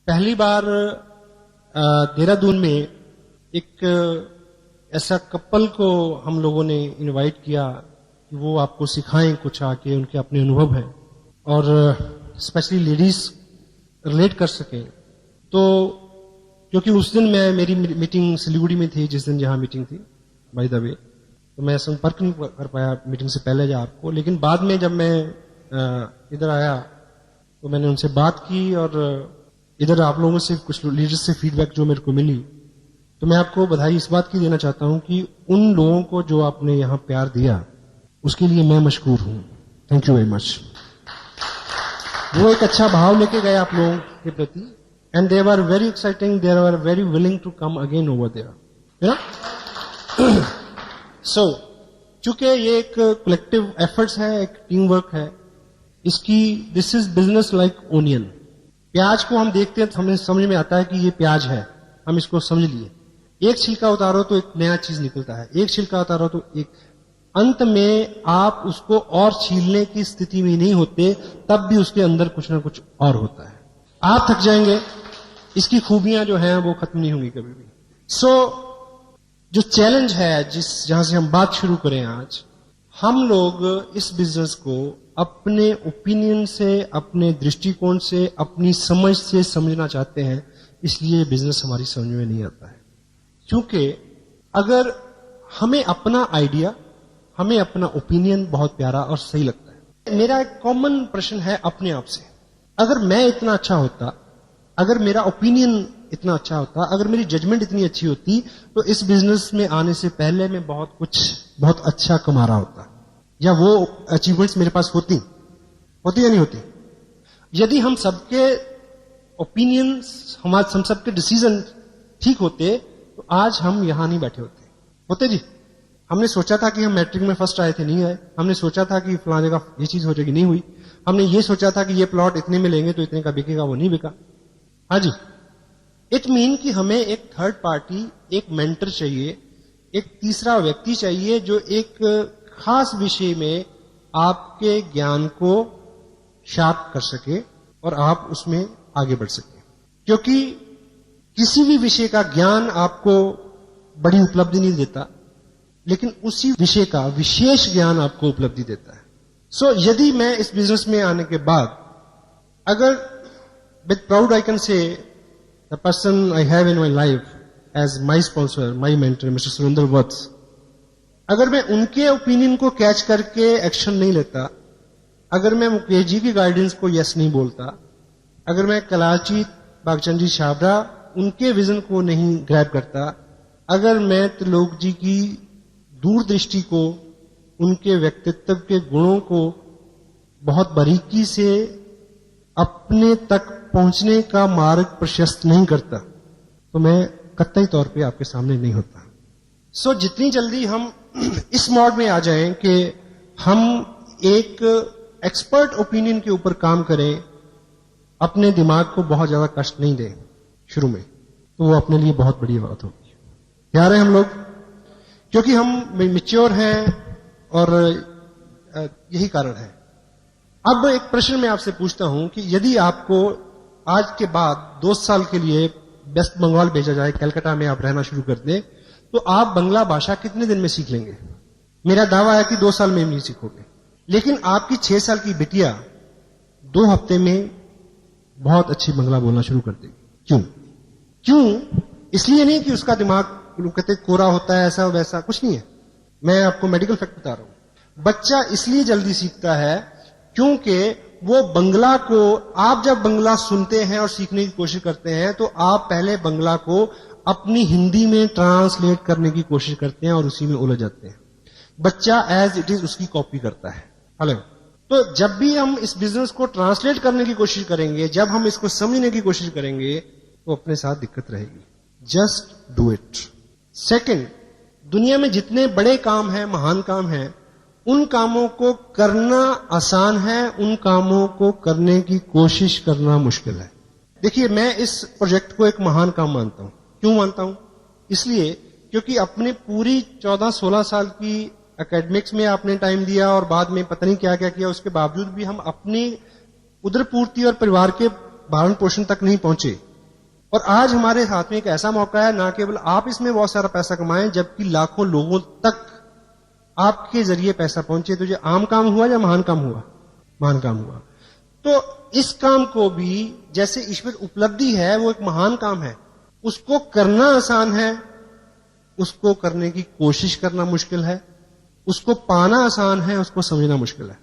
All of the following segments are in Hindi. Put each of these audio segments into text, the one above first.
पहली बार देहरादून में एक ऐसा कपल को हम लोगों ने इनवाइट किया कि वो आपको सिखाएं कुछ आके, उनके अपने अनुभव है और स्पेशली लेडीज रिलेट कर सकें। तो क्योंकि उस दिन मेरी मीटिंग सिलीगुड़ी में थी, जिस दिन जहां मीटिंग थी बाय द वे, तो मैं संपर्क नहीं कर पाया मीटिंग से पहले आपको, लेकिन बाद में जब मैं इधर आया तो मैंने उनसे बात की और इधर आप लोगों से कुछ लीडर्स से फीडबैक जो मेरे को मिली, तो मैं आपको बधाई इस बात की देना चाहता हूं कि उन लोगों को जो आपने यहां प्यार दिया उसके लिए मैं मशकूर हूं। Thank you very much. वो एक अच्छा भाव लेके गए आप लोगों के प्रति, and they were very exciting, they were very willing to come again over there. So चूंकि ये एक कलेक्टिव एफर्ट्स है, एक टीम वर्क है, इसकी this is business like onion. प्याज को हम देखते हैं तो हमें समझ में आता है कि ये प्याज है, हम इसको समझ लिए। एक छिलका उतारो तो एक नया चीज निकलता है, एक छिलका उतारो तो एक, अंत में आप उसको और छीलने की स्थिति में नहीं होते, तब भी उसके अंदर कुछ ना कुछ और होता है। आप थक जाएंगे, इसकी खूबियां जो हैं वो खत्म नहीं होंगी कभी भी। सो जो चैलेंज है जहां से हम बात शुरू करें आज, हम लोग इस बिजनेस को अपने ओपिनियन से, अपने दृष्टिकोण से, अपनी समझ से समझना चाहते हैं, इसलिए बिजनेस हमारी समझ में नहीं आता है। क्योंकि अगर हमें अपना आइडिया, हमें अपना ओपिनियन बहुत प्यारा और सही लगता है। मेरा एक कॉमन प्रश्न है अपने आप से, अगर मैं इतना अच्छा होता, अगर मेरा ओपिनियन इतना अच्छा होता, अगर मेरी जजमेंट इतनी अच्छी होती, तो इस बिजनेस में आने से पहले मैं बहुत अच्छा कमा रहा होता, या वो अचीवमेंट्स मेरे पास होती या नहीं होती। यदि हम सबके ओपिनियंस, हम सबके डिसीजन ठीक होते, तो आज हम यहां नहीं बैठे होते जी। हमने सोचा था कि हम मैट्रिक में फर्स्ट आए थे, नहीं आए। हमने सोचा था कि फलां जगह ये चीज हो जाएगी, नहीं हुई। हमने ये सोचा था कि ये प्लॉट इतने में लेंगे तो इतने का बिकेगा, वो नहीं बिका। हाँ जी, इट मीन कि हमें एक थर्ड पार्टी, एक मेंटर चाहिए, एक तीसरा व्यक्ति चाहिए जो एक खास विषय में आपके ज्ञान को शार्प कर सके और आप उसमें आगे बढ़ सके। क्योंकि किसी भी विषय का ज्ञान आपको बड़ी उपलब्धि नहीं देता, लेकिन उसी विषय का विशेष ज्ञान आपको उपलब्धि देता है। सो यदि मैं इस बिजनेस में आने के बाद, अगर with proud I can say the person I have in my life as my sponsor, my mentor mister Surendra Vats, अगर मैं उनके ओपिनियन को कैच करके एक्शन नहीं लेता, अगर मैं मुकेश जी की गाइडेंस को यस नहीं बोलता, अगर मैं कलाची बागचंद जी छाबड़ा उनके विजन को नहीं ग्रैब करता, अगर मैं त्रिलोक जी की दूरदृष्टि को, उनके व्यक्तित्व के गुणों को बहुत बारीकी से अपने तक पहुंचने का मार्ग प्रशस्त नहीं करता, तो मैं कतई तौर पे आपके सामने नहीं होता। सो जितनी जल्दी हम इस मोड में आ जाएं कि हम एक एक्सपर्ट ओपिनियन के ऊपर काम करें, अपने दिमाग को बहुत ज्यादा कष्ट नहीं दें शुरू में, तो वो अपने लिए बहुत बड़ी बात होगी। प्यारे हम लोग, क्योंकि हम मैच्योर हैं और यही कारण है। अब एक प्रश्न मैं आपसे पूछता हूं कि यदि आपको आज के बाद 2 साल के लिए वेस्ट बंगाल भेजा जाए, कलकत्ता में आप रहना शुरू कर दें, तो आप बंगला भाषा कितने दिन में सीख लेंगे? मेरा दावा है कि 2 साल में नहीं सीखोगे। लेकिन आपकी 6 साल की बिटिया 2 हफ्ते में बहुत अच्छी बंगला बोलना शुरू कर देगी। क्यों? इसलिए नहीं कि उसका दिमाग लोग कहते कोरा होता है, ऐसा वैसा कुछ नहीं है। मैं आपको मेडिकल फैक्ट बता रहा हूं। बच्चा इसलिए जल्दी सीखता है क्योंकि वो बंगला को, आप जब बंगला सुनते हैं और सीखने की कोशिश करते हैं, तो आप पहले बंगला को अपनी हिंदी में ट्रांसलेट करने की कोशिश करते हैं और उसी में उलझ जाते हैं। बच्चा एज इट इज उसकी कॉपी करता है। हेलो, तो जब भी हम इस बिजनेस को ट्रांसलेट करने की कोशिश करेंगे, जब हम इसको समझने की कोशिश करेंगे, तो अपने साथ दिक्कत रहेगी। Just do it. सेकंड, दुनिया में जितने बड़े काम हैं, महान काम हैं, उन कामों को करना आसान है, उन कामों को करने की कोशिश करना मुश्किल है। देखिए, मैं इस प्रोजेक्ट को एक महान काम मानता हूं। क्यों मानता हूं? इसलिए क्योंकि अपने पूरी 14-16 साल की एकेडमिक्स में आपने टाइम दिया और बाद में पता नहीं क्या क्या किया, उसके बावजूद भी हम अपनी उदरपूर्ति और परिवार के भरण पोषण तक नहीं पहुंचे। और आज हमारे हाथ में एक ऐसा मौका है, ना केवल आप इसमें बहुत सारा पैसा कमाएं, जबकि लाखों लोगों तक आपके जरिए पैसा पहुंचे। तो ये आम काम हुआ या महान काम हुआ? महान काम हुआ। तो इस काम को भी जैसे ईश्वर उपलब्धि है, वो एक महान काम है। उसको करना आसान है, उसको करने की कोशिश करना मुश्किल है। उसको पाना आसान है, उसको समझना मुश्किल है।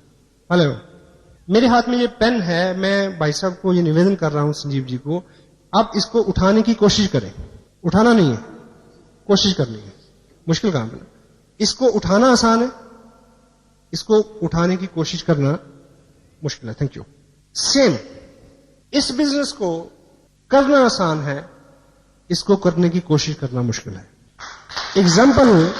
हेलो, मेरे हाथ में ये पेन है, मैं भाई साहब को ये निवेदन कर रहा हूं, संजीव जी को, आप इसको उठाने की कोशिश करें। उठाना नहीं है, कोशिश करनी है। मुश्किल काम है। इसको उठाना आसान है, इसको उठाने की कोशिश करना मुश्किल है। Thank you. सेम, इस बिजनेस को करना आसान है, इसको करने की कोशिश करना मुश्किल है। एग्जाम्पल,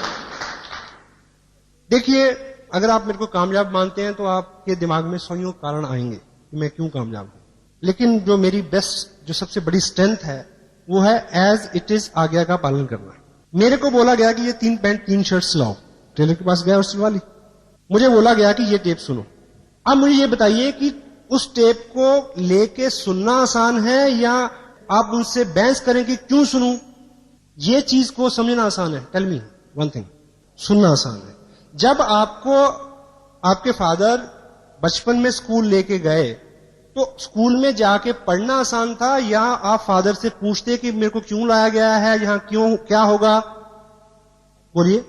देखिए, अगर आप मेरे को कामयाब मानते हैं तो आपके दिमाग में 100 कारण आएंगे कि मैं क्यों कामयाब हूं। लेकिन जो मेरी बेस्ट, जो सबसे बड़ी स्ट्रेंथ है, वो है एज इट इज आज्ञा का पालन करना। मेरे को बोला गया कि ये 3 पैंट 3 शर्ट सिलाओ, टेलर के पास गया और सिलवा ली। मुझे बोला गया कि ये टेप सुनो। अब मुझे ये बताइए कि उस टेप को लेके सुनना आसान है या आप उनसे बहस करें कि क्यों सुनूं? ये चीज को समझना आसान है। टेल मी वन थिंग, सुनना आसान है। जब आपको आपके फादर बचपन में स्कूल लेके गए, तो स्कूल में जाके पढ़ना आसान था या आप फादर से पूछते कि मेरे को क्यों लाया गया है, यहां क्यों, क्या होगा? बोलिए,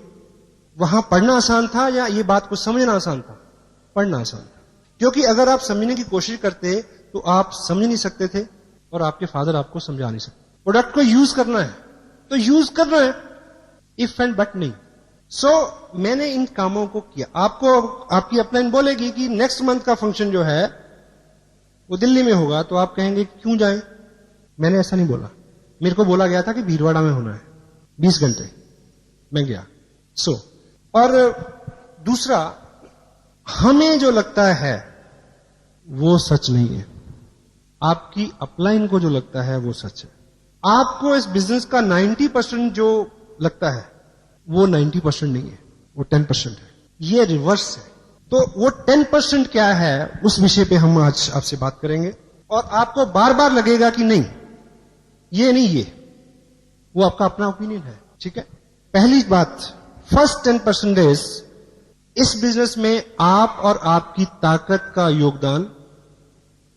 वहां पढ़ना आसान था या ये बात को समझना आसान था? पढ़ना आसान था, क्योंकि अगर आप समझने की कोशिश करते तो आप समझ नहीं सकते थे और आपके फादर आपको समझा नहीं सकते। प्रोडक्ट को यूज करना है तो यूज करना है, इफ एंड बट नहीं। सो मैंने इन कामों को किया। आपको आपकी अपलाइन बोलेगी कि नेक्स्ट मंथ का फंक्शन जो है वो दिल्ली में होगा, तो आप कहेंगे क्यों जाएं? मैंने ऐसा नहीं बोला। मेरे को बोला गया था कि भीलवाड़ा में होना है, 20 घंटे। मैं गया। और दूसरा, हमें जो लगता है वो सच नहीं है। आपकी अपलाइन को जो लगता है वो सच है। आपको इस बिजनेस का 90% जो लगता है वो 90% नहीं है, वो 10% है। ये रिवर्स है। तो वो 10% क्या है, उस विषय पे हम आज आपसे बात करेंगे। और आपको बार बार लगेगा कि नहीं, ये नहीं, ये, वो आपका अपना ओपिनियन है। ठीक है। पहली बात, फर्स्ट 10% इस बिजनेस में आप और आपकी ताकत का योगदान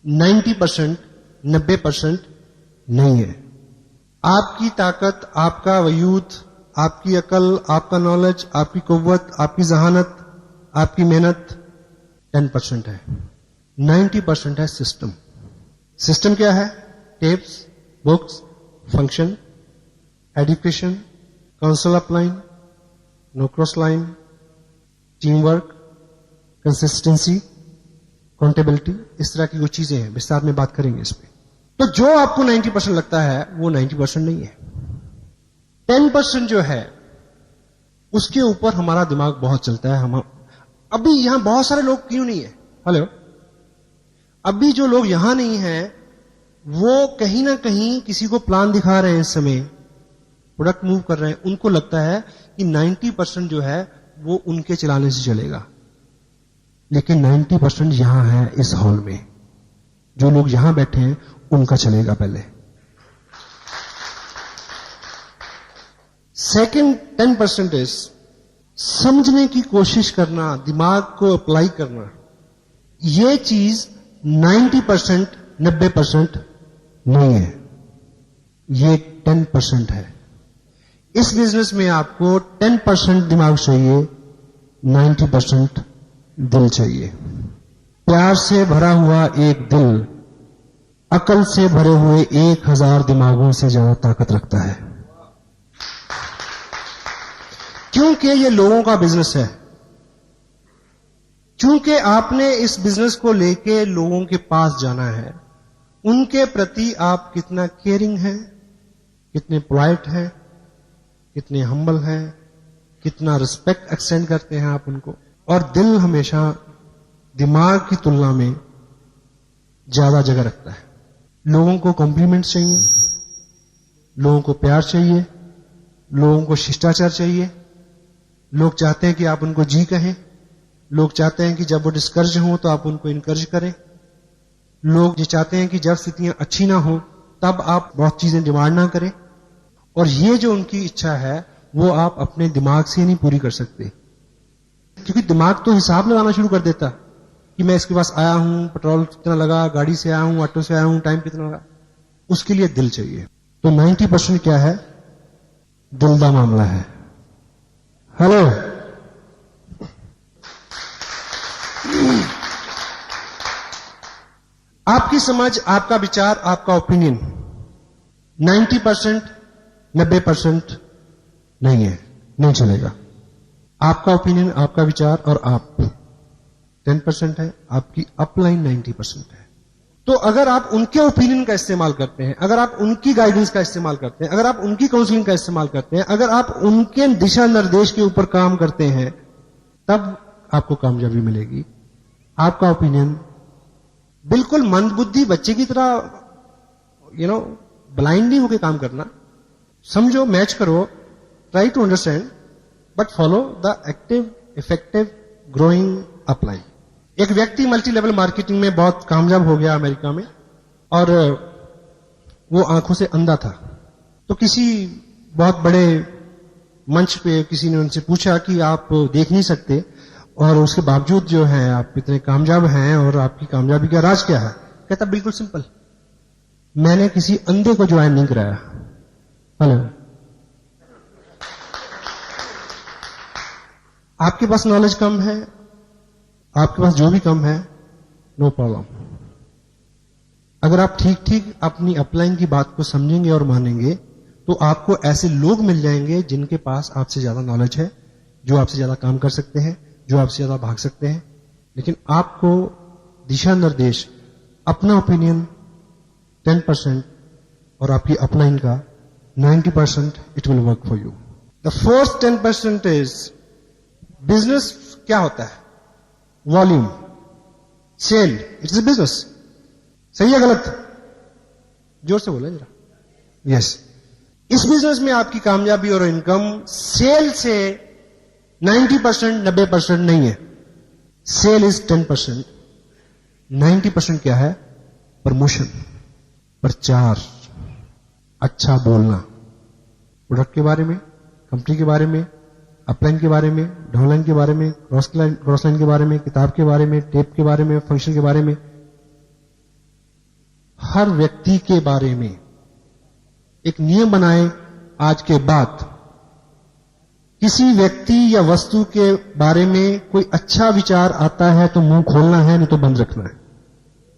90%, 90% नहीं है। आपकी ताकत, आपका वजूद, आपकी अकल, आपका नॉलेज, आपकी कुव्वत, आपकी जहानत, आपकी मेहनत 10% है। 90% है सिस्टम। सिस्टम क्या है? Tapes, books, function, education, council upline, no cross line, team work, consistency, accountability, इस तरह की वो चीजें हैं। विस्तार में बात करेंगे इस पे। तो जो आपको 90% लगता है वो 90% नहीं है। 10% जो है उसके ऊपर हमारा दिमाग बहुत चलता है। हम अभी यहां बहुत सारे लोग क्यों नहीं है? हेलो, अभी जो लोग यहां नहीं हैं वो कहीं ना कहीं किसी को प्लान दिखा रहे हैं, इस समय प्रोडक्ट मूव कर रहे हैं। उनको लगता है कि 90% जो है वो उनके चलाने से चलेगा, लेकिन 90% यहां है इस हॉल में। जो लोग यहां बैठे हैं उनका चलेगा पहले। सेकंड 10% समझने की कोशिश करना, दिमाग को अप्लाई करना। ये चीज 90%, 90% नहीं है, ये 10% है। इस बिजनेस में आपको 10% दिमाग चाहिए, 90% दिल चाहिए। प्यार से भरा हुआ एक दिल अकल से भरे हुए 1000 दिमागों से ज्यादा ताकत रखता है, क्योंकि ये लोगों का बिजनेस है। क्योंकि आपने इस बिजनेस को लेके लोगों के पास जाना है। उनके प्रति आप कितना केयरिंग हैं, कितने पोलाइट हैं, कितने हम्बल हैं, कितना रिस्पेक्ट एक्सटेंड करते हैं आप उनको। और दिल हमेशा दिमाग की तुलना में ज्यादा जगह रखता है। लोगों को कॉम्प्लीमेंट चाहिए, लोगों को प्यार चाहिए, लोगों को शिष्टाचार चाहिए। लोग चाहते हैं कि आप उनको जी कहें। लोग चाहते हैं कि जब वो डिस्करेज हो तो आप उनको इनकरेज करें। लोग ये चाहते हैं कि जब स्थितियां अच्छी ना हो तब आप बहुत चीजें डिमांड ना करें। और ये जो उनकी इच्छा है वो आप अपने दिमाग से नहीं पूरी कर सकते, क्योंकि दिमाग तो हिसाब लगाना शुरू कर देता कि मैं इसके पास आया हूं, पेट्रोल कितना लगा, गाड़ी से आया हूं, ऑटो से आया हूं, टाइम कितना लगा। उसके लिए दिल चाहिए। तो 90% क्या है? दिल का मामला है। हेलो, आपकी समझ, आपका विचार, आपका ओपिनियन 90%, 90% नहीं है, नहीं चलेगा। आपका ओपिनियन, आपका विचार और आप 10% है, आपकी अपलाइन 90% है। तो अगर आप उनके ओपिनियन का इस्तेमाल करते हैं, अगर आप उनकी गाइडेंस का इस्तेमाल करते हैं, अगर आप उनकी काउंसलिंग का इस्तेमाल करते हैं, अगर आप उनके दिशा निर्देश के ऊपर काम करते हैं, तब आपको कामयाबी मिलेगी। आपका ओपिनियन बिल्कुल मंदबुद्धि बच्चे की तरह ब्लाइंड नहीं होकर काम करना। समझो, मैच करो, try to understand, but follow the active, effective, growing upline. एक व्यक्ति मल्टी लेवल मार्केटिंग में बहुत कामयाब हो गया अमेरिका में, और वो आंखों से अंधा था। तो किसी बहुत बड़े मंच पे किसी ने उनसे पूछा कि आप देख नहीं सकते और उसके बावजूद जो है आप इतने कामयाब हैं, और आपकी कामयाबी का राज क्या है? कहता बिल्कुल सिंपल, मैंने किसी अंधे को ज्वाइन नहीं कराया। हेलो, आपके पास नॉलेज कम है, आपके पास जो भी कम है, नो प्रॉब्लम। अगर आप ठीक ठीक अपनी अपलाइन की बात को समझेंगे और मानेंगे, तो आपको ऐसे लोग मिल जाएंगे जिनके पास आपसे ज्यादा नॉलेज है, जो आपसे ज्यादा काम कर सकते हैं, जो आपसे ज्यादा भाग सकते हैं। लेकिन आपको दिशा निर्देश, अपना ओपिनियन 10% और आपकी अपलाइन का 90%, it will work for you. The fourth 10% is business. क्या होता है? Volume, sale, it's a business. सही है गलत? जोर से बोले जरा। यस, इस बिजनेस में आपकी कामयाबी और इनकम सेल से 90%, 90% नहीं है। Cell is 10%। 90% क्या है? प्रमोशन, प्रचार, अच्छा बोलना, प्रोडक्ट के बारे में, कंपनी के बारे में, अपलाइन के बारे में, डाउनलाइन के बारे में, क्रॉस लाइन के बारे में, किताब के बारे में, टेप के बारे में, फंक्शन के बारे में, हर व्यक्ति के बारे में एक नियम बनाएं। आज के बाद किसी व्यक्ति या वस्तु के बारे में कोई अच्छा विचार आता है तो मुंह खोलना है, नहीं तो बंद रखना है।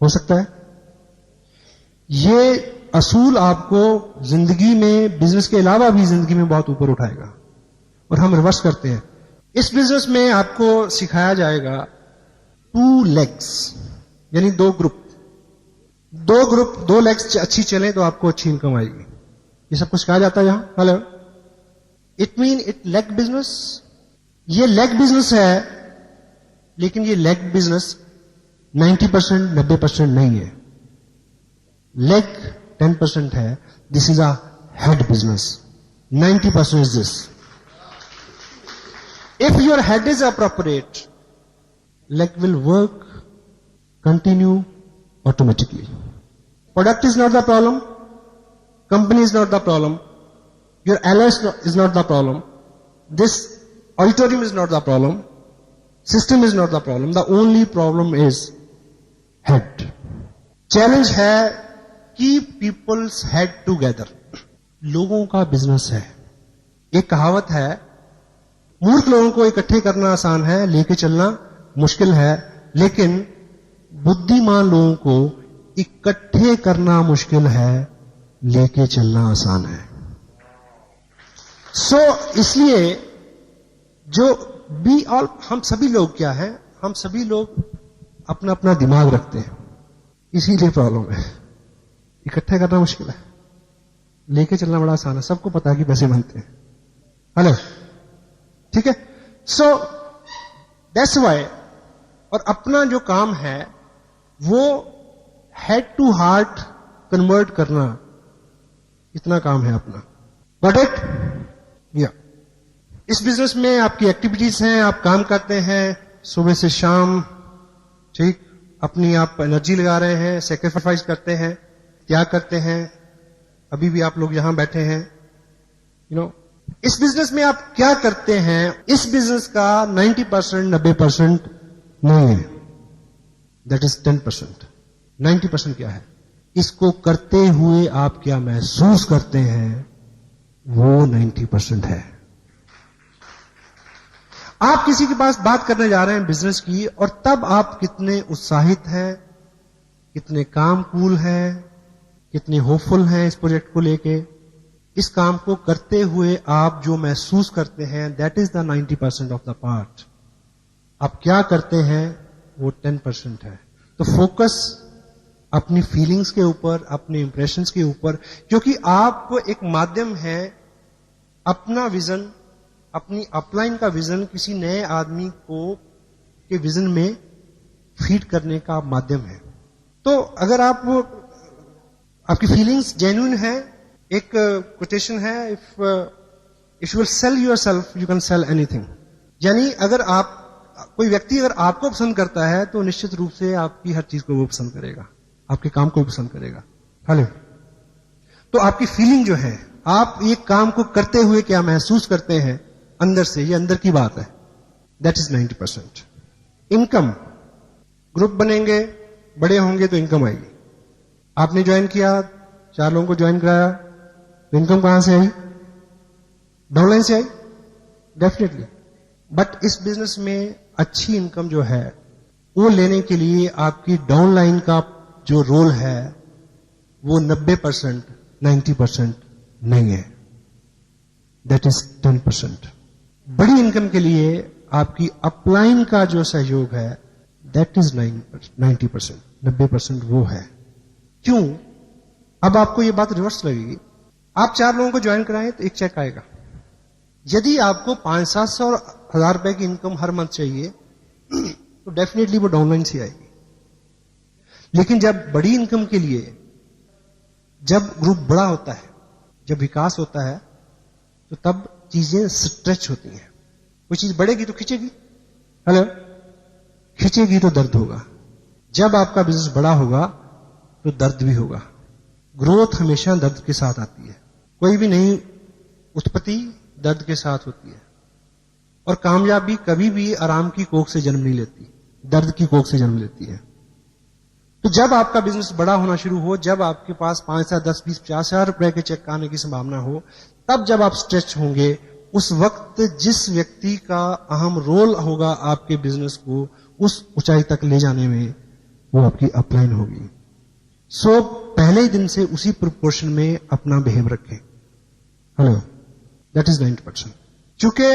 हो सकता है ये असूल आपको जिंदगी में, बिजनेस के अलावा भी जिंदगी में बहुत ऊपर उठाएगा। और हम रिवर्स करते हैं। इस बिजनेस में आपको सिखाया जाएगा 2 legs, यानी 2 ग्रुप। 2 लेग्स अच्छी चले तो आपको अच्छी इनकम आएगी। ये सब कुछ सिखाया जाता है यहां। Hello, it mean it leg business. ये लेग बिजनेस है, लेकिन ये लेग बिजनेस 90%, 90% नहीं है। लेग 10% है। This is a head business. 90% is this. If your head is appropriate, leg will work, continue automatically. Product is not the problem. Company is not the problem. Your allies is not the problem. This auditorium is not the problem. System is not the problem. The only problem is head. Challenge है keep people's head together. लोगों का बिजनेस है। एक कहावत है, मूर्ख लोगों को इकट्ठे करना आसान है, लेके चलना मुश्किल है। लेकिन बुद्धिमान लोगों को इकट्ठे करना मुश्किल है, लेके चलना आसान है। इसलिए जो हम सभी लोग क्या है, हम सभी लोग अपना अपना दिमाग रखते हैं, इसीलिए प्रॉब्लम है। इकट्ठे करना मुश्किल है, लेके चलना बड़ा आसान है। सबको पता है कि पैसे बनते हैं। हेलो, ठीक है। दैट्स व्हाई, और अपना जो काम है वो हेड टू हार्ट कन्वर्ट करना, इतना काम है अपना। Got it? या इस बिजनेस में आपकी एक्टिविटीज हैं, आप काम करते हैं सुबह से शाम, ठीक। अपनी आप एनर्जी लगा रहे हैं, सेक्रीफाइस करते हैं, त्याग करते हैं, अभी भी आप लोग यहां बैठे हैं, इस बिजनेस में आप क्या करते हैं, इस बिजनेस का 90%, 90% नहीं है, दैट इज 10%। 90% क्या है? इसको करते हुए आप क्या महसूस करते हैं, वो 90% है। आप किसी के पास बात करने जा रहे हैं बिजनेस की, और तब आप कितने उत्साहित हैं, कितने काम कूल हैं, कितने होपफुल हैं इस प्रोजेक्ट को लेके, इस काम को करते हुए आप जो महसूस करते हैं, that is the 90% of the part. आप क्या करते हैं वो 10% है। तो फोकस अपनी फीलिंग्स के ऊपर, अपने इंप्रेशंस के ऊपर, क्योंकि आप एक माध्यम है, अपना विजन, अपनी अपलाइन का विजन किसी नए आदमी को के विजन में फीड करने का माध्यम है। तो अगर आपकी फीलिंग्स जेन्युइन है, एक कोटेशन है, if you will sell yourself you can sell anything. यानी अगर कोई व्यक्ति अगर आपको पसंद करता है तो निश्चित रूप से आपकी हर चीज को वो पसंद करेगा, आपके काम को भी पसंद करेगा। हेलो, तो आपकी फीलिंग जो है, आप एक काम को करते हुए क्या महसूस करते हैं अंदर से, ये अंदर की बात है, दैट इज 90%। इनकम, ग्रुप बनेंगे, बड़े होंगे तो इनकम आएगी। आपने ज्वाइन किया, 4 लोगों को ज्वाइन कराया, तो इनकम कहां से आई? डाउनलाइन से आई, डेफिनेटली। बट इस बिजनेस में अच्छी इनकम जो है वो लेने के लिए आपकी डाउनलाइन का जो रोल है वो 90%, 90% नहीं है, दैट इज 10%। बड़ी इनकम के लिए आपकी अपलाइन का जो सहयोग है, दैट इज 90%, 90% वो है। क्यों? अब आपको ये बात रिवर्स लगेगी। आप 4 लोगों को ज्वाइन कराएं तो एक चेक आएगा। यदि आपको 500-700 और 1000 रुपए की इनकम हर मंथ चाहिए तो डेफिनेटली वो डाउनलाइन से आएगी। लेकिन जब बड़ी इनकम के लिए, जब ग्रुप बड़ा होता है, जब विकास होता है, तो तब चीजें स्ट्रेच होती हैं। कोई चीज बढ़ेगी तो खींचेगी, हेलो, खींचेगी तो दर्द होगा। जब आपका बिजनेस बड़ा होगा तो दर्द भी होगा। ग्रोथ हमेशा दर्द के साथ आती है। कोई भी नई उत्पत्ति दर्द के साथ होती है, और कामयाबी कभी भी आराम की कोख से जन्म नहीं लेती, दर्द की कोख से जन्म लेती है। तो जब आपका बिजनेस बड़ा होना शुरू हो, जब आपके पास 5 से 10, 20, 50 हजार रुपए के चेक आने की संभावना हो, तब जब आप स्ट्रेच होंगे, उस वक्त जिस व्यक्ति का अहम रोल होगा आपके बिजनेस को उस ऊंचाई तक ले जाने में, वो आपकी अपलाइन होगी। सो पहले ही दिन से उसी प्रोपोर्शन में अपना बिहेव रखें। Hello, that is 90%। क्योंकि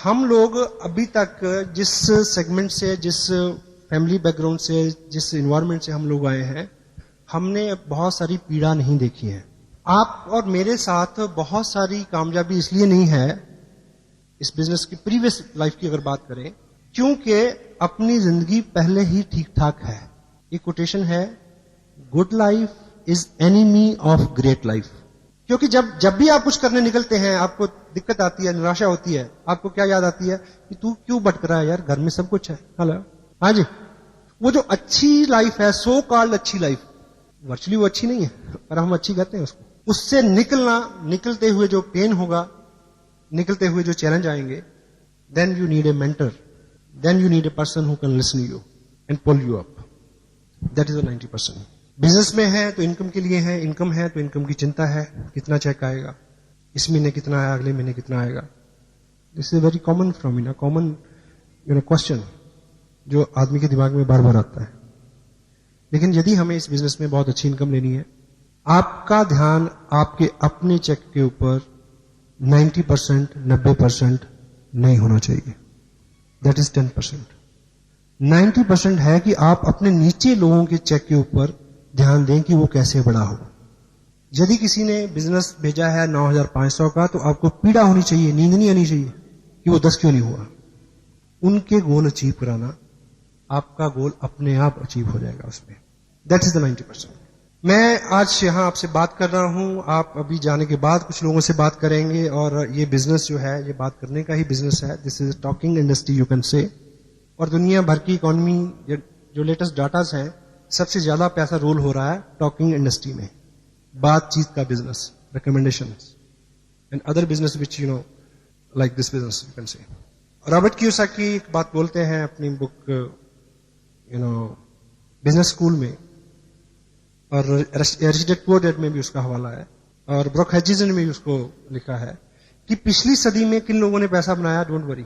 हम लोग अभी तक जिस सेगमेंट से, जिस फैमिली बैकग्राउंड से, जिस इन्वायरमेंट से हम लोग आए हैं, हमने बहुत सारी पीड़ा नहीं देखी है। आप और मेरे साथ बहुत सारी कामयाबी इसलिए नहीं है इस बिजनेस की, प्रीवियस लाइफ की अगर बात करें, क्योंकि अपनी जिंदगी पहले ही ठीक ठाक है। ये कोटेशन है, good life is enemy of great life. क्योंकि जब भी आप कुछ करने निकलते हैं, आपको दिक्कत आती है, निराशा होती है, आपको क्या याद आती है कि तू क्यों भटक रहा है यार, घर में सब कुछ है। हेलो, हाँ जी, वो जो अच्छी लाइफ है, सो कॉल्ड अच्छी लाइफ, वर्चुअली वो अच्छी नहीं है, पर हम अच्छी कहते हैं उसको। उससे निकलते हुए जो पेन होगा, निकलते हुए जो चैलेंज आएंगे, then you need a mentor, then you need a person who can listen you and pull you up. That is the 90%। Business में है तो इनकम के लिए है, इनकम है तो इनकम की चिंता है, कितना चेक आएगा, इस महीने कितना आया, अगले महीने कितना आएगा। This is very common phenomena, common question जो आदमी के दिमाग में बार बार आता है। लेकिन यदि हमें इस बिजनेस में बहुत अच्छी इनकम लेनी है, आपका ध्यान आपके अपने चेक के ऊपर 90%, 90% नहीं होना चाहिए, दैट इज 10%। 90% है कि आप अपने नीचे लोगों के चेक के ऊपर ध्यान दें कि वो कैसे बड़ा हो। यदि किसी ने बिजनेस भेजा है 9500 का, तो आपको पीड़ा होनी चाहिए, नींद नहीं आनी चाहिए कि वो 10 क्यों नहीं हुआ। उनके गोल अचीव कराना, आपका गोल अपने आप अचीव हो जाएगा उसमें। That is the 90%। मैं आज यहां आपसे बात कर रहा हूं, आप अभी जाने के बाद कुछ लोगों से बात करेंगे, और ये बिजनेस जो है, ये बात करने का ही बिजनेस है। This is talking industry you can say. और दुनिया भर की इकोनॉमी जो लेटेस्ट डाटास हैं, सबसे ज्यादा पैसा रोल हो रहा है टॉकिंग इंडस्ट्री में। बातचीत का business, recommendation and other business which like this business you can say. Robert Kiyosaki एक बात बोलते हैं अपनी बुक बिजनेस स्कूल में, और रिच डैड पुअर डैड में भी उसका हवाला है, और ब्रुक हचिंसन में भी उसको लिखा है कि पिछली सदी में किन लोगों ने पैसा बनाया, डोंट वरी।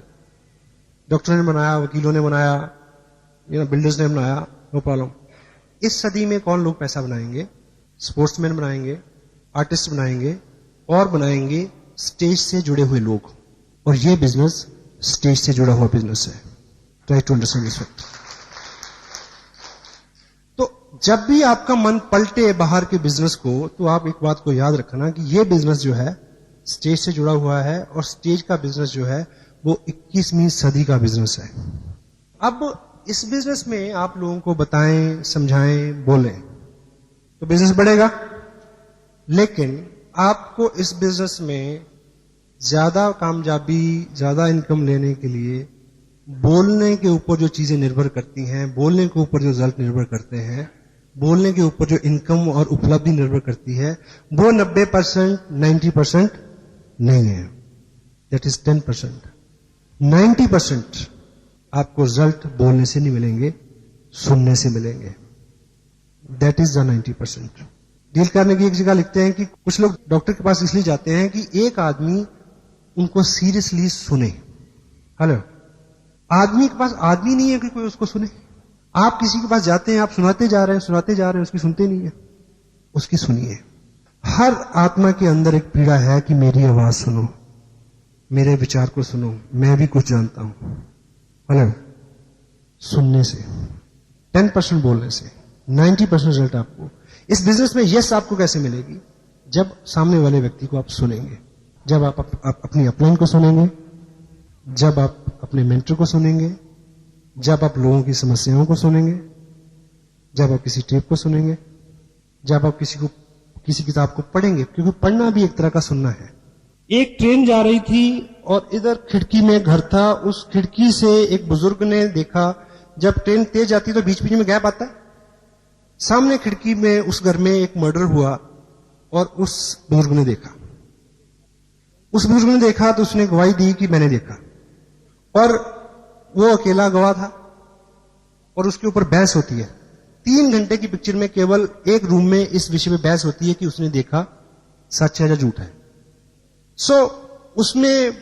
डॉक्टरों ने बनाया, वकीलों ने बनाया, बिल्डर्स ने बनाया, नो प्रॉब्लम। इस सदी में कौन लोग पैसा बनाएंगे? स्पोर्ट्समैन बनाएंगे, आर्टिस्ट बनाएंगे, और बनाएंगे स्टेज से जुड़े हुए लोग। और ये बिजनेस स्टेज से जुड़ा हुआ बिजनेस है। Try to understand this fact. तो जब भी आपका मन पलटे बाहर के बिजनेस को, तो आप एक बात को याद रखना कि ये बिजनेस जो है स्टेज से जुड़ा हुआ है, और स्टेज का बिजनेस जो है वो 21वीं सदी का बिजनेस है। अब इस बिजनेस में आप लोगों को बताएं, समझाएं, बोलें तो बिजनेस बढ़ेगा। लेकिन आपको इस बिजनेस में ज्यादा कामयाबी, ज्यादा इनकम लेने के लिए बोलने के ऊपर जो चीजें निर्भर करती हैं, बोलने के ऊपर जो रिजल्ट निर्भर करते हैं, बोलने के ऊपर जो इनकम और उपलब्धि निर्भर करती है, वो 90%, 90% नहीं है। That is 10%। 90% आपको रिजल्ट बोलने से नहीं मिलेंगे, सुनने से मिलेंगे। That is the 90%। डील करने की एक जगह लिखते हैं कि कुछ लोग डॉक्टर के पास इसलिए जाते हैं कि एक आदमी उनको सीरियसली सुने। हेलो, आदमी के पास आदमी नहीं है कि कोई उसको सुने। आप किसी के पास जाते हैं, आप सुनाते जा रहे हैं, उसकी सुनते नहीं है। उसकी सुनिए। हर आत्मा के अंदर एक पीड़ा है कि मेरी आवाज सुनो, मेरे विचार को सुनो, मैं भी कुछ जानता हूं। हेलो, सुनने से, 10% बोलने से 90% रिजल्ट आपको इस बिजनेस में यस आपको कैसे मिलेगी? जब सामने वाले व्यक्ति को आप सुनेंगे, जब आप अपनी अपलाइन को सुनेंगे, जब आप अपने मेंटर को सुनेंगे, जब आप लोगों की समस्याओं को सुनेंगे, जब आप किसी टेप को सुनेंगे, जब आप किसी किताब को पढ़ेंगे, क्योंकि पढ़ना भी एक तरह का सुनना है। एक ट्रेन जा रही थी और इधर खिड़की में घर था। उस खिड़की से एक बुजुर्ग ने देखा, जब ट्रेन तेज जाती तो बीच बीच में गैप आता है। सामने खिड़की में उस घर में एक मर्डर हुआ और उस बुजुर्ग ने देखा। तो उसने गवाही दी कि मैंने देखा, और वो अकेला गवाह था और उसके ऊपर बहस होती है। 3 घंटे की पिक्चर में केवल एक रूम में इस विषय में बहस होती है कि उसने देखा सच है या झूठ है। उसमें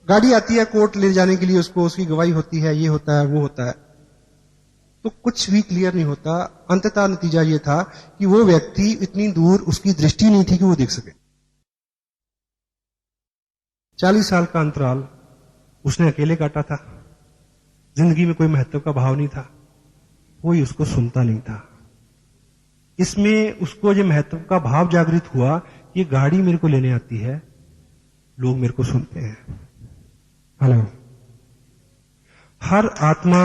गाड़ी आती है कोर्ट ले जाने के लिए, उसको उसकी गवाही होती है, ये होता है, वो होता है, तो कुछ भी क्लियर नहीं होता। अंततः नतीजा ये था कि वो व्यक्ति इतनी दूर उसकी दृष्टि नहीं थी कि वो देख सके। 40 साल का अंतराल उसने अकेले काटा था। जिंदगी में कोई महत्व का भाव नहीं था, कोई उसको सुनता नहीं था। इसमें उसको जो महत्व का भाव जागृत हुआ, ये गाड़ी मेरे को लेने आती है, लोग मेरे को सुनते हैं। हेलो, हर आत्मा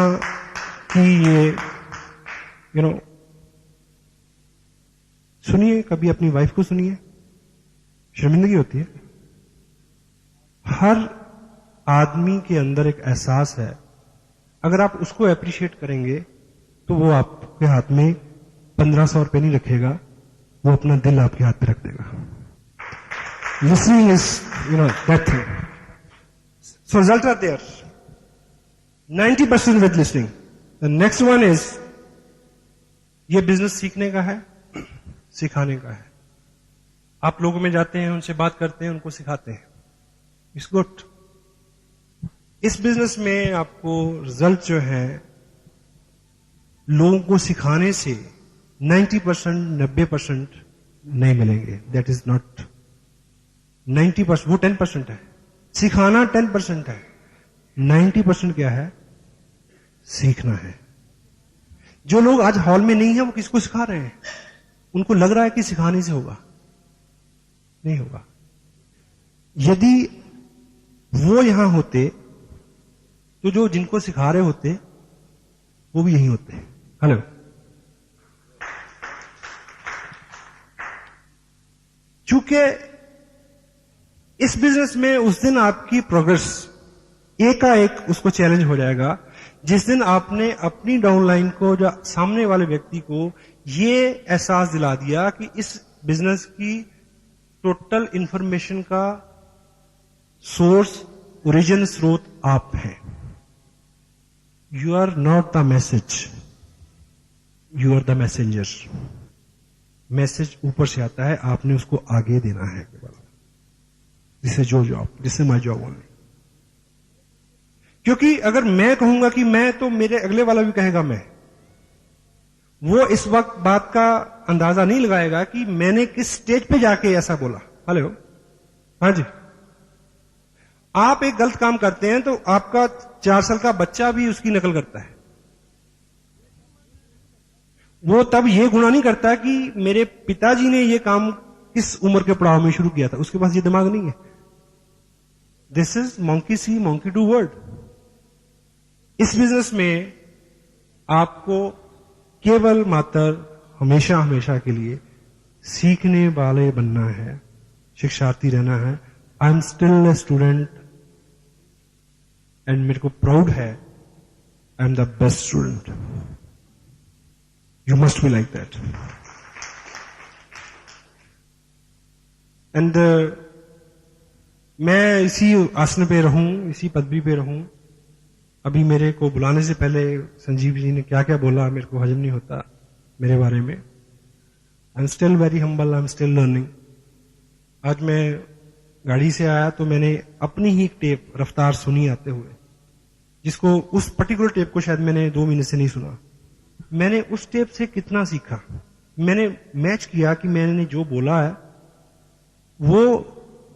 की ये सुनिए, कभी अपनी वाइफ को सुनिए, शर्मिंदगी होती है। हर आदमी के अंदर एक एहसास है, अगर आप उसको अप्रिशिएट करेंगे तो वो आपके हाथ में 1500 रुपए नहीं रखेगा, वो अपना दिल आपके हाथ में रख देगा। Listening is that thing. So result are there. 90% with listening. The next one is, ये बिजनेस सीखने का है, सिखाने का है। आप लोगों में जाते हैं, उनसे बात करते हैं, उनको सिखाते हैं। It's good. इस बिजनेस में आपको रिजल्ट जो है लोगों को सिखाने से 90%, 90% नहीं मिलेंगे। दैट इज नॉट 90%, वो 10% है। सिखाना 10% है, 90% क्या है? सीखना है। जो लोग आज हॉल में नहीं है वो किसको सिखा रहे हैं? उनको लग रहा है कि सिखाने से होगा, नहीं होगा। यदि वो यहां होते तो जो जिनको सिखा रहे होते वो भी यहीं होते। हेलो, चूंकि इस बिजनेस में उस दिन आपकी प्रोग्रेस एकाएक उसको चैलेंज हो जाएगा जिस दिन आपने अपनी डाउनलाइन को, जो सामने वाले व्यक्ति को ये एहसास दिला दिया कि इस बिजनेस की टोटल इंफॉर्मेशन का सोर्स, ओरिजिन, स्रोत आप हैं। You are not the message, you are the messenger. Message ऊपर से आता है, आपने उसको आगे देना है केवल। This is your job, this is my job only. क्योंकि अगर मैं कहूंगा कि मैं, तो मेरे अगले वाला भी कहेगा मैं। वो इस वक्त बात का अंदाजा नहीं लगाएगा कि मैंने किस स्टेज पे जाके ऐसा बोला। हेलो, हाँ जी। आप एक गलत काम करते हैं तो आपका 4 साल का बच्चा भी उसकी नकल करता है। वो तब ये गुनाह नहीं करता कि मेरे पिताजी ने ये काम किस उम्र के पड़ाव में शुरू किया था, उसके पास ये दिमाग नहीं है। This is monkey C monkey do word. इस बिजनेस में आपको केवल मात्र हमेशा हमेशा के लिए सीखने वाले बनना है, शिक्षार्थी रहना है। I am still a student and मेरे को प्राउड है, I am the best student. You must be like that. And मैं इसी आसन पे रहूं, इसी पदवी पे रहूं। अभी मेरे को बुलाने से पहले संजीव जी ने क्या क्या बोला, मेरे को हजम नहीं होता मेरे बारे में। I am still very humble, I am still learning. आज मैं गाड़ी से आया तो मैंने अपनी ही टेप रफ्तार सुनी आते हुए, जिसको उस पर्टिकुलर टेप को शायद मैंने 2 महीने से नहीं सुना। मैंने उस टेप से कितना सीखा, मैंने मैच किया कि मैंने जो बोला है वो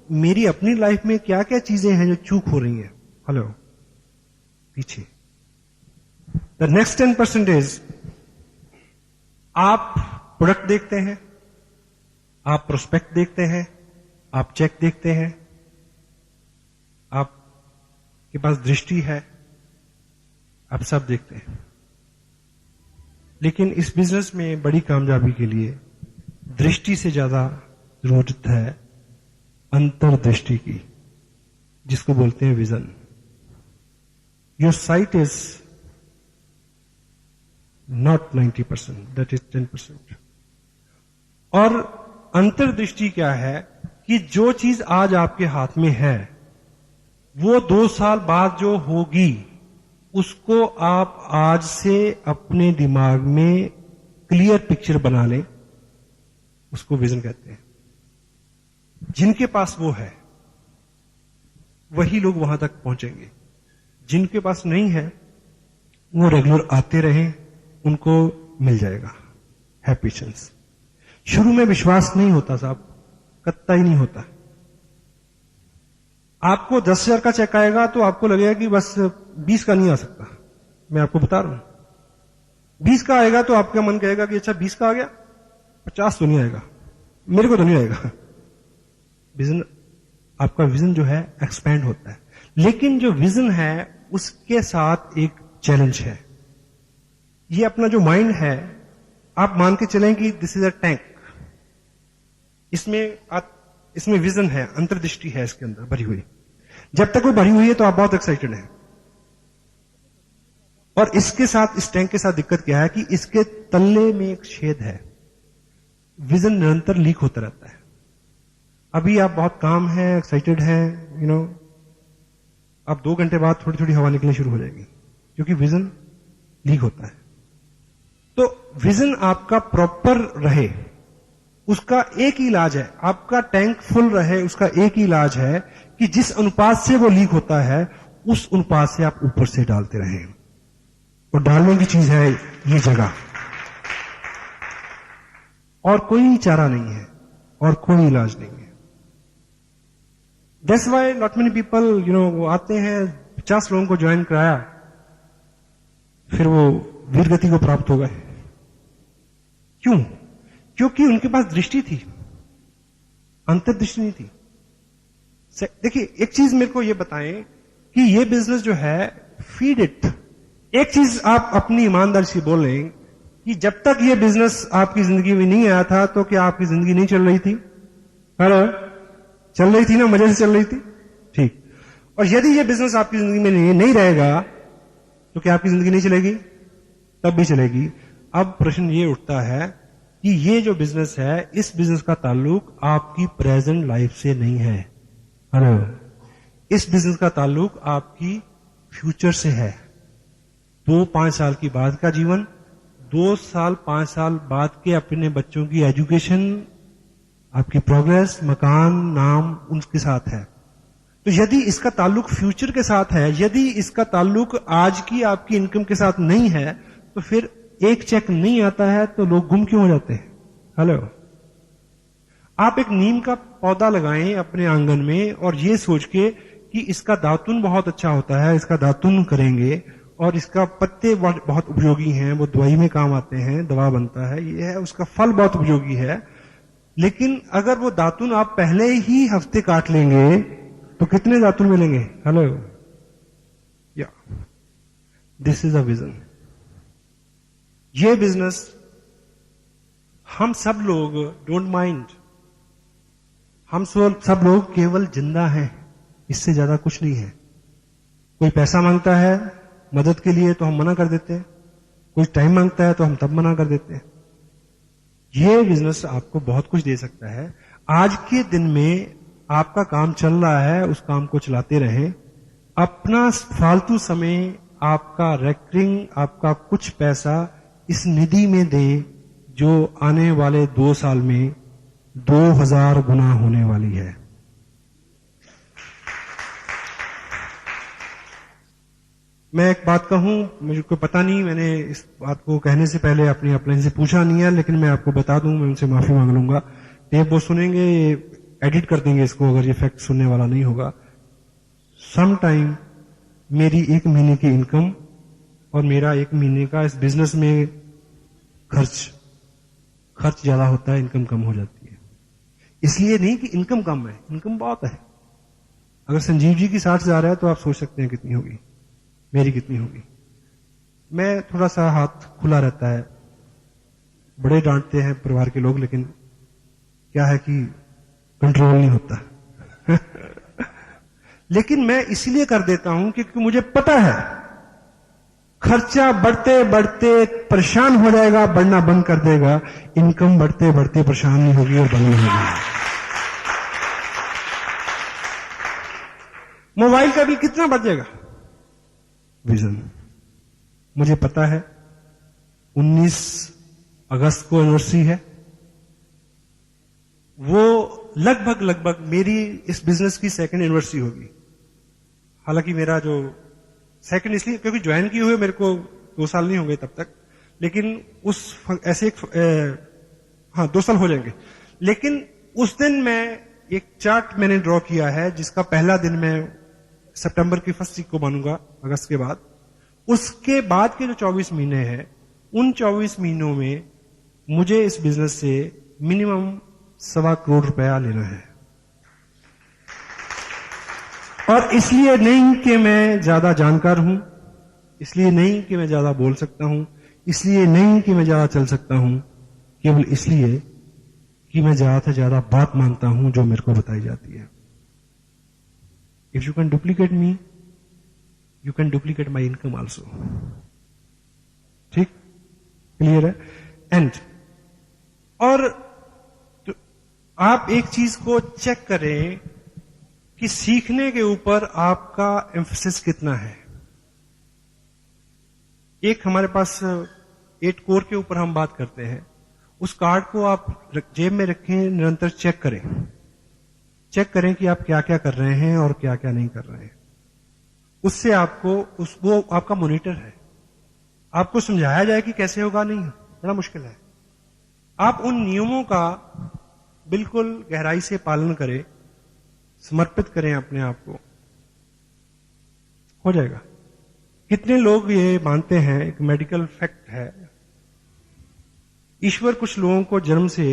मेरी अपनी लाइफ में क्या क्या चीजें हैं जो चूक हो रही हैं। हेलो, पीछे द नेक्स्ट 10% इज, आप प्रोडक्ट देखते हैं, आप प्रोस्पेक्ट देखते हैं, आप चेक देखते हैं, आपके पास दृष्टि है, आप सब देखते हैं। लेकिन इस बिजनेस में बड़ी कामयाबी के लिए दृष्टि से ज्यादा जरूरत है अंतर्दृष्टि की, जिसको बोलते हैं vision. Your site is not 90%, that is 10%। और अंतर्दृष्टि क्या है कि जो चीज आज आपके हाथ में है वो 2 साल बाद जो होगी उसको आप आज से अपने दिमाग में क्लियर पिक्चर बना लें, उसको विजन कहते हैं। जिनके पास वो है वही लोग वहां तक पहुंचेंगे, जिनके पास नहीं है वो रेगुलर आते रहें, उनको मिल जाएगा। है पेशेंस। शुरू में विश्वास नहीं होता साहब, कतई नहीं होता। आपको 10,000 का चेक आएगा तो आपको लगेगा कि बस 20 का नहीं आ सकता। मैं आपको बता रहा हूं, 20 का आएगा तो आपका मन कहेगा कि अच्छा 20 का आ गया, 50 तो नहीं आएगा, मेरे को तो नहीं आएगा। विजन, आपका विजन जो है एक्सपैंड होता है। लेकिन जो विजन है उसके साथ एक चैलेंज है। ये अपना जो माइंड है, आप मान के चलें कि दिस इज अ टैंक, इसमें विजन है, अंतर्दृष्टि है इसके अंदर भरी हुई। जब तक वो भरी हुई है तो आप बहुत एक्साइटेड हैं। और इसके साथ, इस टैंक के साथ दिक्कत क्या है कि इसके तल्ले में एक छेद है। विजन निरंतर लीक होता रहता है। अभी आप बहुत काम है, एक्साइटेड हैं, यू नो, अब 2 घंटे बाद थोड़ी थोड़ी हवा निकलनी शुरू हो जाएगी, क्योंकि विजन लीक होता है। तो विजन आपका प्रॉपर रहे, उसका एक ही इलाज है, आपका टैंक फुल रहे, उसका एक ही इलाज है कि जिस अनुपात से वो लीक होता है उस अनुपात से आप ऊपर से डालते रहें। और डालने की चीज है ये जगह, और कोई चारा नहीं है और कोई इलाज नहीं है। That's why not many people, you know, वो आते हैं, 50 लोगों को ज्वाइन कराया, फिर वो वीर गति को प्राप्त हो गए। क्यों? क्योंकि उनके पास दृष्टि थी, अंतर्दृष्टि नहीं थी। देखिए, एक चीज मेरे को ये बताएं कि ये बिजनेस जो है, फीड इट। एक चीज आप अपनी ईमानदारी से बोलें कि जब तक ये बिजनेस आपकी जिंदगी में नहीं आया था तो क्या आपकी जिंदगी नहीं चल रही थी? हेलो, चल रही थी ना, मजे से चल रही थी, ठीक। और यदि ये बिजनेस आपकी जिंदगी में नहीं रहेगा तो क्या आपकी जिंदगी नहीं चलेगी? तब भी चलेगी। अब प्रश्न ये उठता है कि ये जो बिजनेस है, इस बिजनेस का ताल्लुक आपकी प्रेजेंट लाइफ से नहीं है। हेलो, इस बिजनेस का ताल्लुक आपकी फ्यूचर से है। 2-5 साल की बाद का जीवन, 2 साल 5 साल बाद के अपने बच्चों की एजुकेशन, आपकी प्रोग्रेस, मकान, नाम उनके साथ है। तो यदि इसका ताल्लुक फ्यूचर के साथ है, यदि इसका ताल्लुक आज की आपकी इनकम के साथ नहीं है, तो फिर एक चेक नहीं आता है तो लोग गुम क्यों हो जाते हैं? हेलो, आप एक नीम का पौधा लगाएं अपने आंगन में और ये सोच के कि इसका दातुन बहुत अच्छा होता है, इसका दातुन करेंगे और इसका पत्ते बहुत उपयोगी हैं, वो दवाई में काम आते हैं, दवा बनता है, ये है, उसका फल बहुत उपयोगी है। लेकिन अगर वो दातुन आप पहले ही हफ्ते काट लेंगे तो कितने दातुन मिलेंगे? हेलो, या दिस इज अ विजन। ये बिजनेस हम सब लोग डोंट माइंड, हम सब लोग केवल जिंदा हैं, इससे ज्यादा कुछ नहीं है। कोई पैसा मांगता है मदद के लिए तो हम मना कर देते हैं, कोई टाइम मांगता है तो हम तब मना कर देते हैं। ये बिजनेस आपको बहुत कुछ दे सकता है। आज के दिन में आपका काम चल रहा है, उस काम को चलाते रहें। अपना फालतू समय, आपका रेकरिंग, आपका कुछ पैसा इस निधि में दें जो आने वाले 2 साल में 2000 गुना होने वाली है। मैं एक बात कहूं, मुझे को पता नहीं, मैंने इस बात को कहने से पहले अपनी अपलाइन से पूछा नहीं है, लेकिन मैं आपको बता दूं, मैं उनसे माफी मांग लूंगा। टेप वो सुनेंगे, एडिट कर देंगे इसको अगर ये फैक्ट सुनने वाला नहीं होगा। सम टाइम मेरी 1 महीने की इनकम और मेरा 1 महीने का इस बिजनेस में खर्च ज्यादा होता है, इनकम कम हो जाती है। इसलिए नहीं कि इनकम कम है, इनकम बहुत है। अगर संजीव जी की 60 हजार है तो आप सोच सकते हैं कितनी होगी, मेरी कितनी होगी। मैं थोड़ा सा हाथ खुला रहता है, बड़े डांटते हैं परिवार के लोग, लेकिन क्या है कि कंट्रोल नहीं होता। लेकिन मैं इसलिए कर देता हूं क्योंकि मुझे पता है खर्चा बढ़ते बढ़ते परेशान हो जाएगा, बढ़ना बंद कर देगा। इनकम बढ़ते बढ़ते परेशान नहीं होगी और बंद नहीं होगी। मोबाइल का बिल कितना बढ़ जाएगा? विजन, मुझे पता है 19 अगस्त को एनिवर्सरी है। वो लगभग मेरी इस बिजनेस की 2nd एनिवर्सरी होगी। हालांकि मेरा जो 2nd इसलिए क्योंकि ज्वाइन किए हुए मेरे को 2 साल नहीं होंगे तब तक, लेकिन उस ऐसे 2 साल हो जाएंगे। लेकिन उस दिन मैं एक चार्ट मैंने ड्रॉ किया है जिसका पहला दिन मैं सितंबर की 1st वीक को मानूंगा, अगस्त के बाद। उसके बाद के जो 24 महीने हैं, उन 24 महीनों में मुझे इस बिजनेस से मिनिमम 1.25 करोड़ रुपया लेना है। और इसलिए नहीं कि मैं ज्यादा जानकार हूं, इसलिए नहीं कि मैं ज्यादा बोल सकता हूं, इसलिए नहीं कि मैं ज्यादा चल सकता हूं, केवल इसलिए कि मैं ज्यादा से ज्यादा बात मानता हूं जो मेरे को बताई जाती है। If you can duplicate me, you can duplicate my income also. ठीक, क्लियर है? एंड और तो आप एक चीज को चेक करें कि सीखने के ऊपर आपका एम्फेसिस कितना है। एक हमारे पास 8 कोर के ऊपर हम बात करते हैं, उस कार्ड को आप जेब में रखें, निरंतर चेक करें कि आप क्या क्या कर रहे हैं और क्या क्या नहीं कर रहे हैं। उससे आपको वो आपका मॉनिटर है। आपको समझाया जाए कि कैसे होगा, नहीं, बड़ा मुश्किल है। आप उन नियमों का बिल्कुल गहराई से पालन करें, समर्पित करें अपने आप को, हो जाएगा। कितने लोग ये मानते हैं, एक मेडिकल फैक्ट है, ईश्वर कुछ लोगों को जन्म से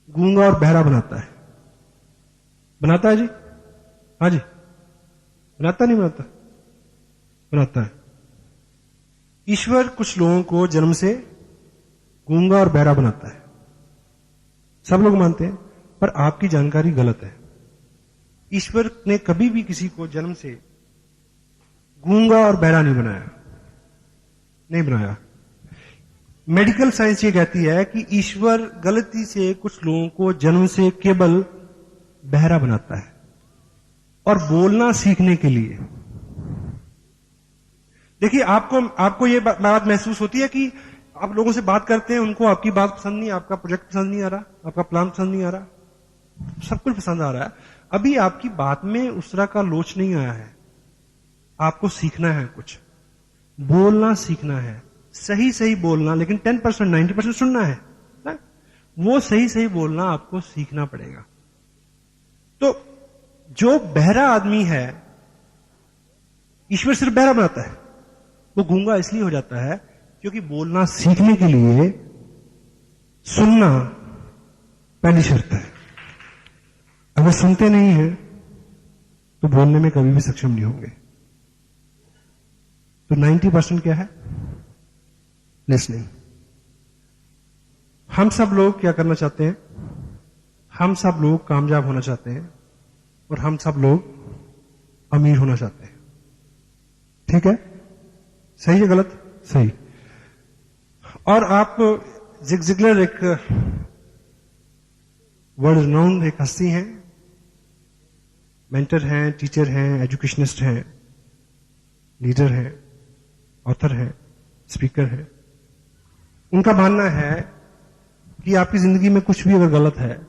गूंगा और बहरा बनाता है। बनाता है जी? हाँ जी, बनाता नहीं बनाता? बनाता है। ईश्वर कुछ लोगों को जन्म से गूंगा और बहरा बनाता है, सब लोग मानते हैं, पर आपकी जानकारी गलत है। ईश्वर ने कभी भी किसी को जन्म से गूंगा और बहरा नहीं बनाया। मेडिकल साइंस ये कहती है कि ईश्वर गलती से कुछ लोगों को जन्म से केवल बहरा बनाता है और बोलना सीखने के लिए। देखिए, आपको ये बात महसूस होती है कि आप लोगों से बात करते हैं, उनको आपकी बात पसंद नहीं, आपका प्रोजेक्ट पसंद नहीं आ रहा, आपका प्लान पसंद नहीं आ रहा, सब कुछ पसंद आ रहा है, अभी आपकी बात में उस तरह का लोच नहीं आया है। आपको सीखना है, कुछ बोलना सीखना है, सही सही बोलना, लेकिन 10% 90% सुनना है ना? वो सही सही बोलना आपको सीखना पड़ेगा। तो जो बहरा आदमी है, ईश्वर सिर्फ बहरा बनाता है, वो गूंगा इसलिए हो जाता है क्योंकि बोलना सीखने के लिए सुनना पहली शर्त है। अगर सुनते नहीं हैं तो बोलने में कभी भी सक्षम नहीं होंगे। तो 90% क्या है? लिसनिंग। हम सब लोग क्या करना चाहते हैं? हम सब लोग कामयाब होना चाहते हैं और हम सब लोग अमीर होना चाहते हैं। ठीक है? सही है गलत? सही। और आप जिग जिगलर एक वर्ल्ड रिनाउंड एक हस्ती हैं, मेंटर हैं, टीचर हैं, एजुकेशनिस्ट हैं, लीडर हैं, ऑथर हैं, स्पीकर हैं। उनका मानना है कि आपकी जिंदगी में कुछ भी अगर गलत है,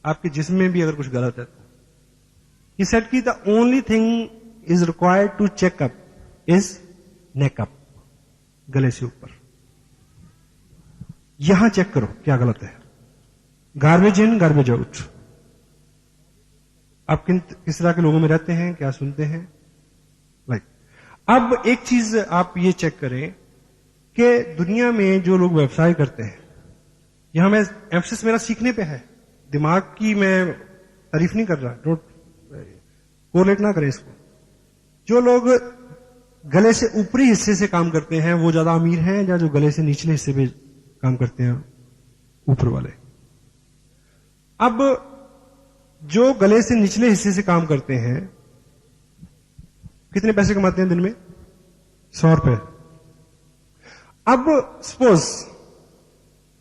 आपके जिस्म में भी अगर कुछ गलत है, he said कि the only thing is required to check up is neck up, गले से ऊपर। यहां चेक करो क्या गलत है। Garbage in garbage out. आप किस तरह के लोगों में रहते हैं, क्या सुनते हैं, लाइक अब एक चीज आप ये चेक करें कि दुनिया में जो लोग व्यवसाय करते हैं, यहां मैं एम्फसिस मेरा सीखने पे है, दिमाग की मैं तारीफ नहीं कर रहा, डोंट कोरिलेट ना करें इसको। जो लोग गले से ऊपरी हिस्से से काम करते हैं वो ज्यादा अमीर हैं, या जो गले से निचले हिस्से पे काम करते हैं ऊपर वाले। अब जो गले से निचले हिस्से से काम करते हैं कितने पैसे कमाते हैं दिन में? 100 रुपए। अब सपोज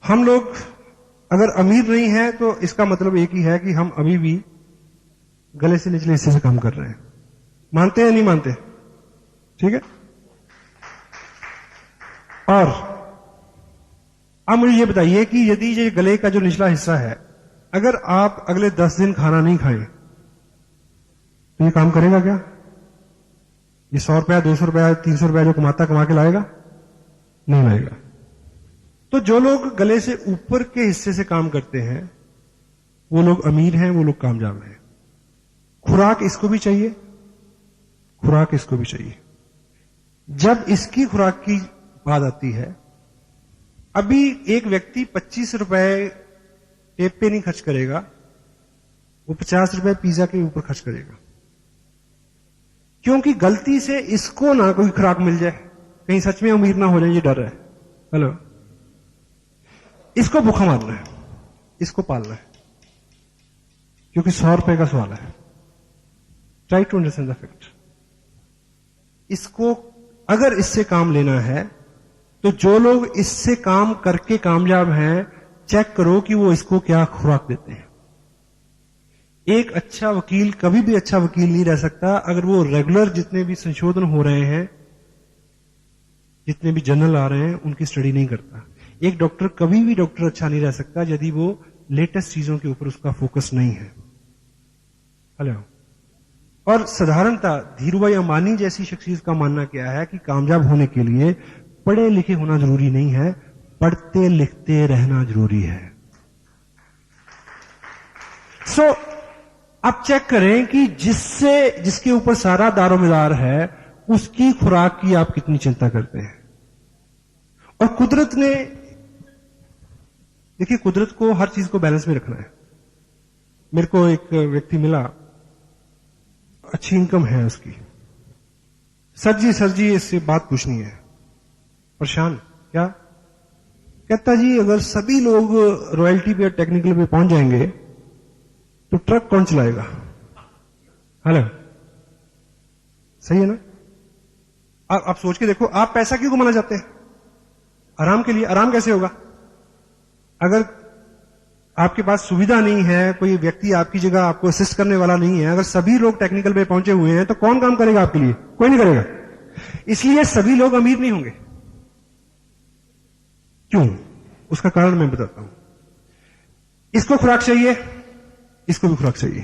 हम लोग अगर अमीर नहीं हैं तो इसका मतलब एक ही है कि हम अभी भी गले से निचले हिस्से से काम कर रहे हैं। मानते हैं या नहीं मानते? ठीक है। और अब मुझे ये बताइए कि यदि ये गले का जो निचला हिस्सा है, अगर आप अगले 10 दिन खाना नहीं खाएं तो ये काम करेगा क्या? ये 100 रुपया, 200 रुपया, 300 रुपया जो कमा के लाएगा? नहीं लाएगा। तो जो लोग गले से ऊपर के हिस्से से काम करते हैं वो लोग अमीर हैं, वो लोग कामयाब हैं। खुराक इसको भी चाहिए, खुराक इसको भी चाहिए। जब इसकी खुराक की बात आती है, अभी एक व्यक्ति 25 रुपए टेप पे नहीं खर्च करेगा, वो 50 रुपए पिज्जा के ऊपर खर्च करेगा, क्योंकि गलती से इसको ना कोई खुराक मिल जाए, कहीं सच में अमीर ना हो जाए, ये डर है। हेलो, इसको भूखा मारना है, इसको पालना है, क्योंकि 100 रुपए का सवाल है। Try to understand the fact. इसको अगर इससे काम लेना है तो जो लोग इससे काम करके कामयाब हैं, चेक करो कि वो इसको क्या खुराक देते हैं। एक अच्छा वकील कभी भी अच्छा वकील नहीं रह सकता अगर वो रेगुलर जितने भी संशोधन हो रहे हैं, जितने भी जर्नल आ रहे हैं, उनकी स्टडी नहीं करता। एक डॉक्टर कभी भी डॉक्टर अच्छा नहीं रह सकता यदि वो लेटेस्ट चीजों के ऊपर उसका फोकस नहीं है। हेलो। और साधारणतः धीरूभाई अंबानी जैसी शख्सियत का मानना क्या है कि कामयाब होने के लिए पढ़े लिखे होना जरूरी नहीं है, पढ़ते लिखते रहना जरूरी है। सो अब चेक करें कि जिसके ऊपर सारा दारोमदार है उसकी खुराक की आप कितनी चिंता करते हैं। और कुदरत ने, देखिए कुदरत को हर चीज को बैलेंस में रखना है। मेरे को एक व्यक्ति मिला, अच्छी इनकम है उसकी, सर जी इससे बात पूछनी है, परेशान। क्या कहता जी, अगर सभी लोग रॉयल्टी पे और टेक्निकल पे पहुंच जाएंगे तो ट्रक कौन चलाएगा? हेलो, सही है ना? आप सोच के देखो, आप पैसा क्यों कमाना चाहते हैं? आराम के लिए। आराम कैसे होगा? अगर आपके पास सुविधा नहीं है, कोई व्यक्ति आपकी जगह आपको असिस्ट करने वाला नहीं है, अगर सभी लोग टेक्निकल पे पहुंचे हुए हैं, तो कौन काम करेगा आपके लिए? कोई नहीं करेगा। इसलिए सभी लोग अमीर नहीं होंगे। क्यों? उसका कारण मैं बताता हूं। इसको खुराक चाहिए, इसको भी खुराक चाहिए।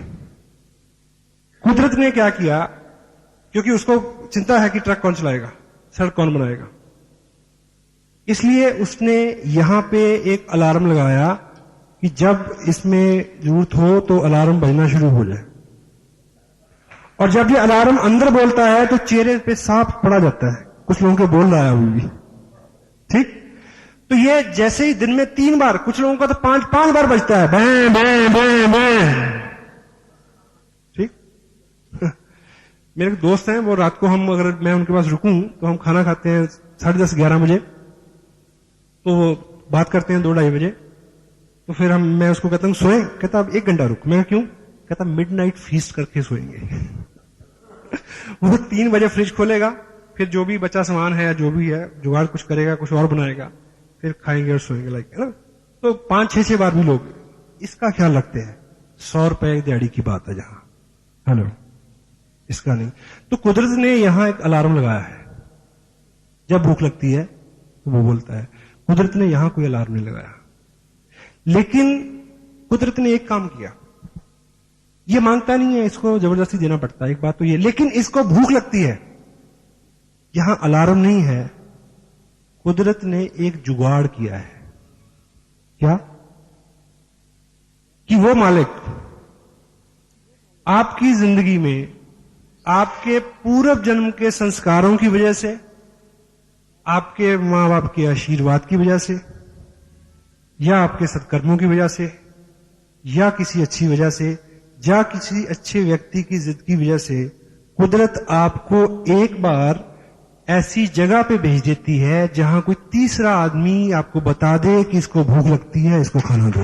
कुदरत ने क्या किया, क्योंकि उसको चिंता है कि ट्रक कौन चलाएगा, सड़क कौन बनाएगा, इसलिए उसने यहां पे एक अलार्म लगाया कि जब इसमें जरूरत हो तो अलार्म बजना शुरू हो जाए। और जब ये अलार्म अंदर बोलता है तो चेहरे पे साफ पड़ा जाता है, कुछ लोगों के बोल रहा है अभी भी, ठीक। तो ये जैसे ही दिन में 3 बार, कुछ लोगों का तो 5 बार बजता है, बैं बैं बैं बैं, ठीक। मेरे दोस्त हैं, वो रात को हम, अगर मैं उनके पास रुकूं तो हम खाना खाते हैं 10:30 11 बजे, तो वो बात करते हैं 2-2:30 बजे। तो फिर मैं उसको कहता हूं सोए, कहता अब 1 घंटा रुक। मैं क्यों? कहता मिडनाइट फीस्ट करके सोएंगे। वो 3 बजे फ्रिज खोलेगा, फिर जो भी बचा सामान है, जो भी है जुगाड़ कुछ करेगा, कुछ और बनाएगा, फिर खाएंगे और सोएंगे, लाइक, है ना। तो 5-6 बार भी लोग इसका ख्याल रखते हैं। 100 रुपए दिहाड़ी की बात है जहां, हेलो, इसका नहीं। तो कुदरत ने यहां एक अलार्म लगाया है, जब भूख लगती है तो वो बोलता है। कुदरत ने यहां कोई अलार्म नहीं लगाया, लेकिन कुदरत ने एक काम किया। ये मांगता नहीं है, इसको जबरदस्ती देना पड़ता है, एक बात तो ये, लेकिन इसको भूख लगती है। यहां अलार्म नहीं है, कुदरत ने एक जुगाड़ किया है। क्या? कि वो मालिक आपकी जिंदगी में आपके पूर्व जन्म के संस्कारों की वजह से, आपके मां बाप के आशीर्वाद की वजह से, या आपके सत्कर्मों की वजह से, या किसी अच्छी वजह से, या किसी अच्छे व्यक्ति की जिद की वजह से, कुदरत आपको एक बार ऐसी जगह पे भेज देती है जहां कोई तीसरा आदमी आपको बता दे कि इसको भूख लगती है, इसको खाना दो।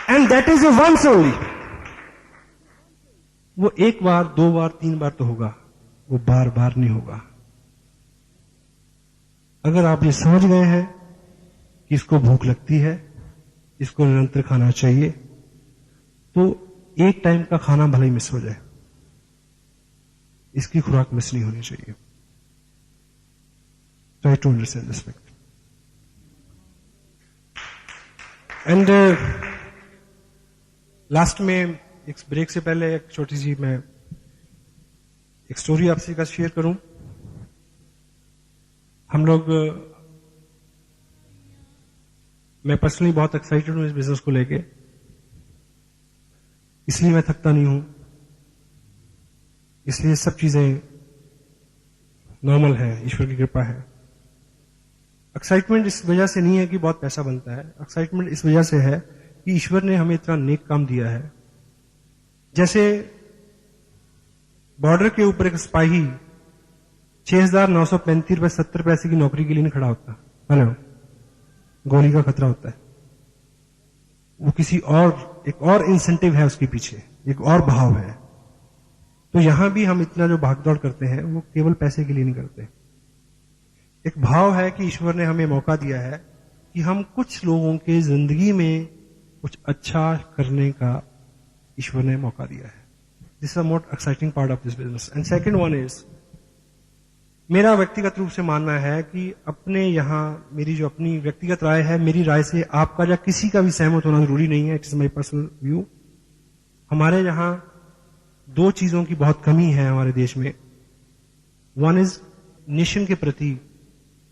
And that is a once only. वो 1 बार, 2 बार, 3 बार तो होगा, वो बार बार नहीं होगा। अगर आप ये समझ गए हैं कि इसको भूख लगती है, इसको निरंतर खाना चाहिए, तो एक टाइम का खाना भले ही मिस हो जाए, इसकी खुराक मिस नहीं होनी चाहिए। Try to understand this fact. And last में, एक ब्रेक से पहले एक छोटी सी मैं एक स्टोरी आपसे का शेयर करूं। हम लोग, मैं पर्सनली बहुत एक्साइटेड हूं इस बिजनेस को लेके, इसलिए मैं थकता नहीं हूं, इसलिए सब चीजें नॉर्मल है, ईश्वर की कृपा है। एक्साइटमेंट इस वजह से नहीं है कि बहुत पैसा बनता है, एक्साइटमेंट इस वजह से है कि ईश्वर ने हमें इतना नेक काम दिया है। जैसे बॉर्डर के ऊपर एक सिपाही 6,935 रुपए 70 पैसे की नौकरी के लिए नहीं खड़ा होता, है ना, गोली का खतरा होता है। वो किसी और, एक और इंसेंटिव है उसके पीछे, एक और भाव है। तो यहां भी हम इतना जो भागदौड़ करते हैं वो केवल पैसे के लिए नहीं करते। एक भाव है कि ईश्वर ने हमें मौका दिया है कि हम कुछ लोगों के जिंदगी में कुछ अच्छा करने का ईश्वर ने मौका दिया है। This is the most exciting part of this business. And second one is, मेरा व्यक्तिगत रूप से मानना है कि अपने यहां, मेरी जो अपनी व्यक्तिगत राय है, मेरी राय से आपका या किसी का भी सहमत होना जरूरी नहीं है, it is my personal view. हमारे यहां 2 चीजों की बहुत कमी है हमारे देश में। वन इज नेशन के प्रति,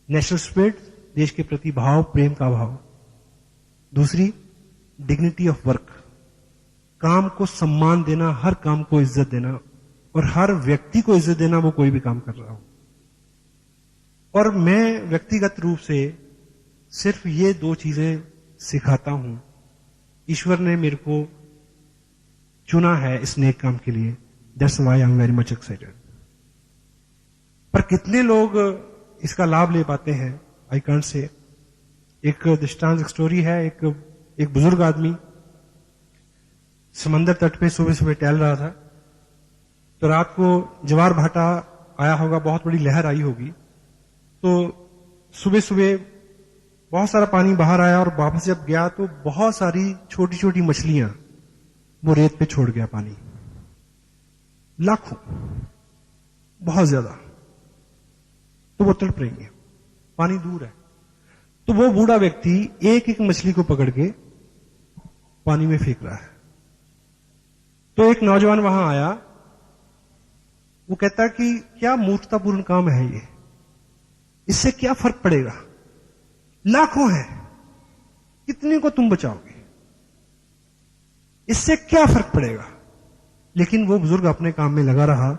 नेशनल स्पिरिट, देश के प्रति भाव, प्रेम का भाव। दूसरी, डिग्निटी ऑफ वर्क, काम को सम्मान देना, हर काम को इज्जत देना, और हर व्यक्ति को इज्जत देना, वो कोई भी काम कर रहा हो। और मैं व्यक्तिगत रूप से सिर्फ ये 2 चीजें सिखाता हूं। ईश्वर ने मेरे को चुना है इस नेक काम के लिए, that's why I am very much excited. पर कितने लोग इसका लाभ ले पाते हैं, आई कांट से। एक दृष्टांत, एक स्टोरी है। एक बुजुर्ग आदमी समंदर तट पे सुबह सुबह टहल रहा था, तो रात को ज्वार भाटा आया होगा, बहुत बड़ी लहर आई होगी। तो सुबह सुबह बहुत सारा पानी बाहर आया और वापस जब गया तो बहुत सारी छोटी छोटी मछलियां वो रेत पे छोड़ गया पानी, लाखों, बहुत ज्यादा। तो वो तड़प रही है, पानी दूर है। तो वो बूढ़ा व्यक्ति एक एक मछली को पकड़ के पानी में फेंक रहा है। तो एक नौजवान वहां आया, वो कहता कि क्या मूर्खतापूर्ण काम है ये, इससे क्या फर्क पड़ेगा, लाखों हैं, कितने को तुम बचाओगे, इससे क्या फर्क पड़ेगा। लेकिन वो बुजुर्ग अपने काम में लगा रहा।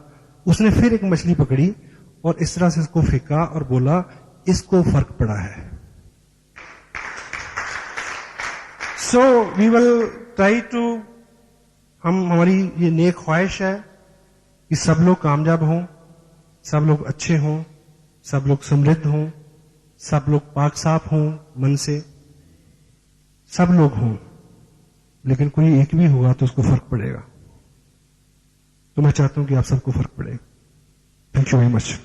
उसने फिर एक मछली पकड़ी और इस तरह से इसको फेंका और बोला इसको फर्क पड़ा है। So we will try to, हमारी ये नेक ख्वाहिश है कि सब लोग कामयाब हों, सब लोग अच्छे हों, सब लोग समृद्ध हों, सब लोग पाक साफ हों मन से, सब लोग हों। लेकिन कोई एक भी होगा तो उसको फर्क पड़ेगा। तो मैं चाहता हूं कि आप सबको फर्क पड़े। Thank you very much.